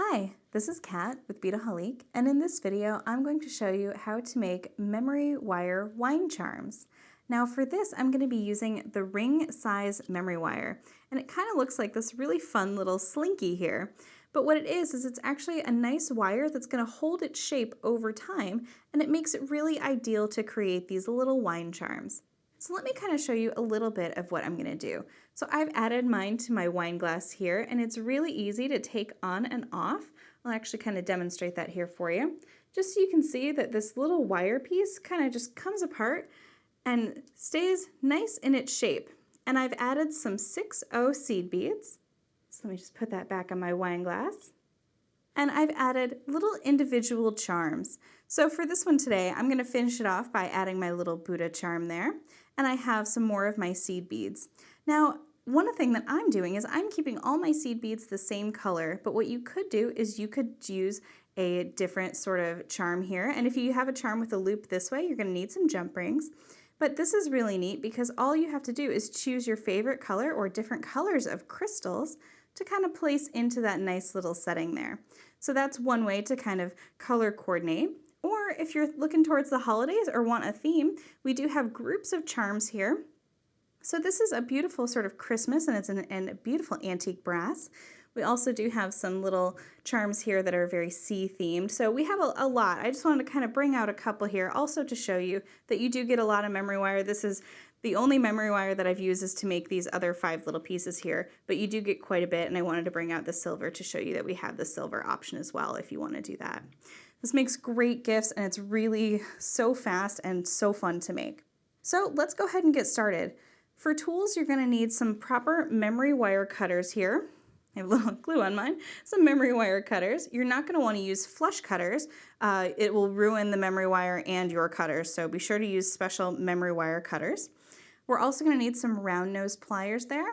Hi, this is Kat with Beadaholique, and in this video I'm going to show you how to make memory wire wine charms. Now for this I'm going to be using the ring size memory wire, and it kind of looks like this really fun little slinky here. But what it is it's actually a nice wire that's going to hold its shape over time, and it makes it really ideal to create these little wine charms. So let me kind of show you a little bit of what I'm going to do. So I've added mine to my wine glass here, and it's really easy to take on and off. I'll actually kind of demonstrate that here for you, just so you can see that this little wire piece kind of just comes apart and stays nice in its shape. And I've added some 6/0 seed beads. So let me just put that back on my wine glass. And I've added little individual charms. So for this one today, I'm going to finish it off by adding my little Buddha charm there. And I have some more of my seed beads. Now, one thing that I'm doing is I'm keeping all my seed beads the same color, but what you could do is you could use a different sort of charm here. And if you have a charm with a loop this way, you're going to need some jump rings. But this is really neat because all you have to do is choose your favorite color or different colors of crystals to kind of place into that nice little setting there. So that's one way to kind of color coordinate. Or if you're looking towards the holidays or want a theme, we do have groups of charms here. So this is a beautiful sort of Christmas, and it's in a beautiful antique brass. We also do have some little charms here that are very sea themed. So we have a lot. I just wanted to kind of bring out a couple here also to show you that you do get a lot of memory wire. This is the only memory wire that I've used is to make these other 5 little pieces here, but you do get quite a bit, and I wanted to bring out the silver to show you that we have the silver option as well if you want to do that. This makes great gifts, and it's really so fast and so fun to make. So let's go ahead and get started. For tools, you're going to need some proper memory wire cutters here. I have a little glue on mine. Some memory wire cutters. You're not going to want to use flush cutters. It will ruin the memory wire and your cutters, so be sure to use special memory wire cutters. We're also going to need some round nose pliers there.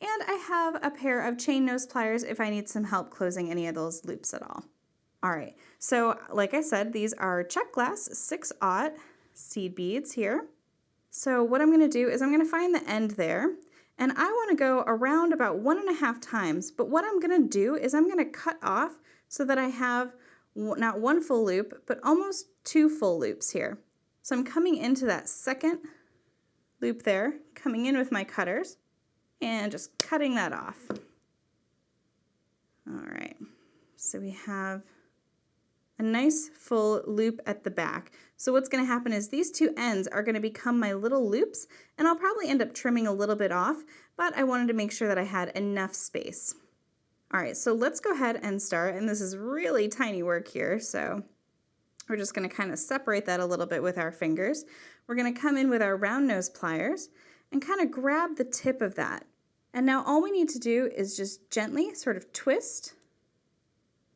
And I have a pair of chain nose pliers if I need some help closing any of those loops at all. All right, so like I said, these are Czech glass 6/0 seed beads here. So what I'm going to do is I'm going to find the end there, and I want to go around about 1.5 times, but what I'm going to do is I'm going to cut off so that I have not one full loop, but almost 2 full loops here. So I'm coming into that second loop there, coming in with my cutters, and just cutting that off. All right, so we have a nice full loop at the back. So what's going to happen is these 2 ends are going to become my little loops, and I'll probably end up trimming a little bit off, but I wanted to make sure that I had enough space. All right, so let's go ahead and start, and this is really tiny work here, so we're just going to kind of separate that a little bit with our fingers. We're going to come in with our round nose pliers and kind of grab the tip of that. And now all we need to do is just gently sort of twist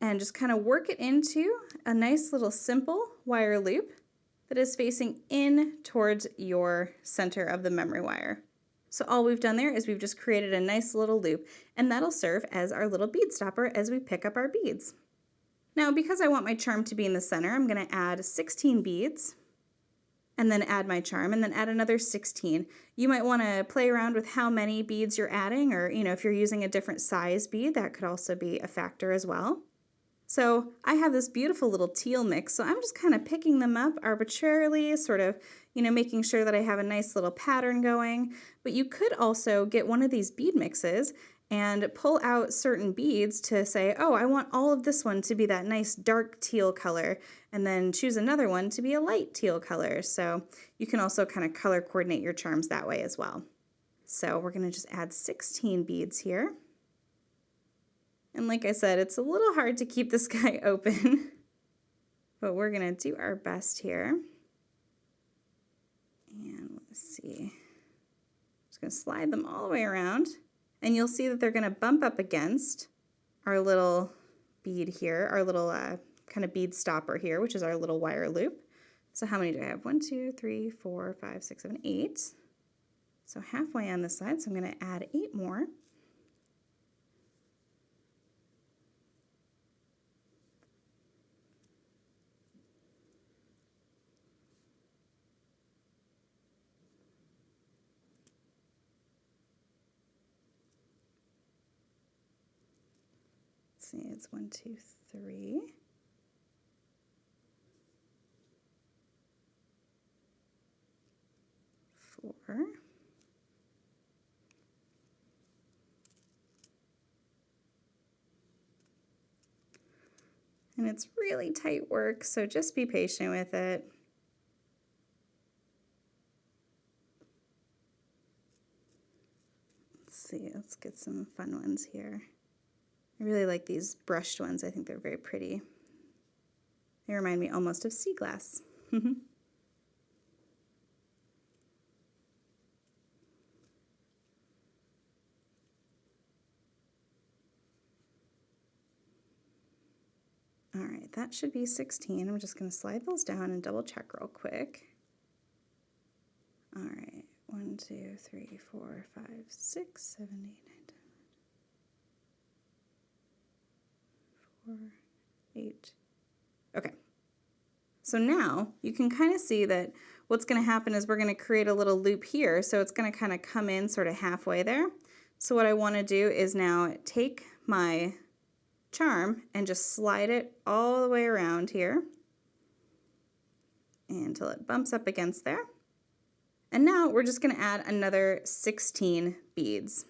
and just kind of work it into a nice little simple wire loop that is facing in towards your center of the memory wire. So all we've done there is we've just created a nice little loop, and that'll serve as our little bead stopper as we pick up our beads. Now, because I want my charm to be in the center, I'm going to add 16 beads and then add my charm and then add another 16. You might want to play around with how many beads you're adding, or if you're using a different size bead, that could also be a factor as well. So I have this beautiful little teal mix, so I'm just kind of picking them up arbitrarily, sort of, making sure that I have a nice little pattern going. But you could also get one of these bead mixes and pull out certain beads to say, oh, I want all of this one to be that nice dark teal color, and then choose another one to be a light teal color. So you can also kind of color coordinate your charms that way as well. So we're going to just add 16 beads here. And like I said, it's a little hard to keep this guy open, but we're going to do our best here. And let's see. Just going to slide them all the way around, and you'll see that they're going to bump up against our little bead here, our little kind of bead stopper here, which is our little wire loop. So how many do I have? 1, 2, 3, 4, 5, 6, 7, 8. So halfway on this side, so I'm going to add 8 more. see, it's 1, 2, 3. 4. And it's really tight work, so just be patient with it. Let's see, let's get some fun ones here. I really like these brushed ones. I think they're very pretty. They remind me almost of sea glass. All right, that should be 16. I'm just going to slide those down and double check real quick. All right, 1, 2, 3, 4, 5, 6, 7, 8, 9, 10, 4, 8. Okay. So now you can kind of see that what's going to happen is we're going to create a little loop here. So it's going to kind of come in sort of halfway there. So what I want to do is now take my charm and just slide it all the way around here until it bumps up against there. And now we're just going to add another 16 beads.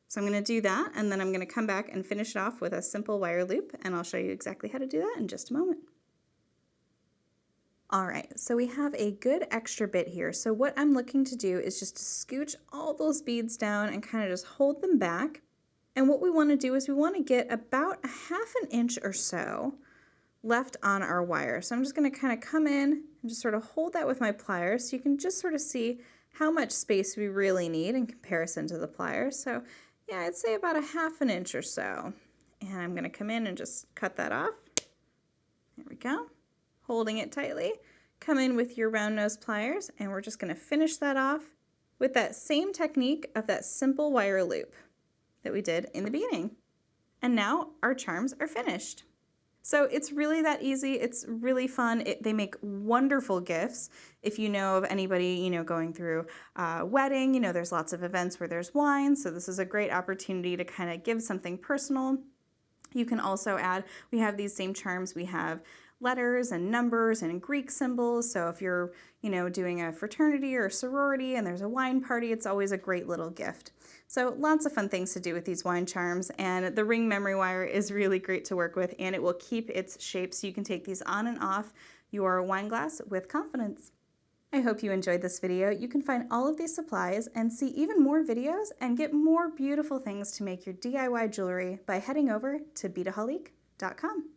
So I'm going to do that, and then I'm going to come back and finish it off with a simple wire loop, and I'll show you exactly how to do that in just a moment. All right, so we have a good extra bit here. So what I'm looking to do is just to scooch all those beads down and kind of just hold them back. And what we want to do is we want to get about a ½ inch or so left on our wire. So I'm just going to kind of come in and just sort of hold that with my pliers so you can just sort of see how much space we really need in comparison to the pliers. So yeah, I'd say about a ½ inch or so. And I'm going to come in and just cut that off. There we go. Holding it tightly. Come in with your round nose pliers, and we're just going to finish that off with that same technique of that simple wire loop that we did in the beading. And now our charms are finished. So it's really that easy. It's really fun. They make wonderful gifts. If you know of anybody, going through a wedding, there's lots of events where there's wine. So this is a great opportunity to kind of give something personal. You can also add, we have these same charms. We have letters and numbers and Greek symbols. So if you're, doing a fraternity or a sorority and there's a wine party, it's always a great little gift. So lots of fun things to do with these wine charms, and the ring memory wire is really great to work with, and it will keep its shape so you can take these on and off your wine glass with confidence. I hope you enjoyed this video. You can find all of these supplies and see even more videos and get more beautiful things to make your DIY jewelry by heading over to Beadaholique.com.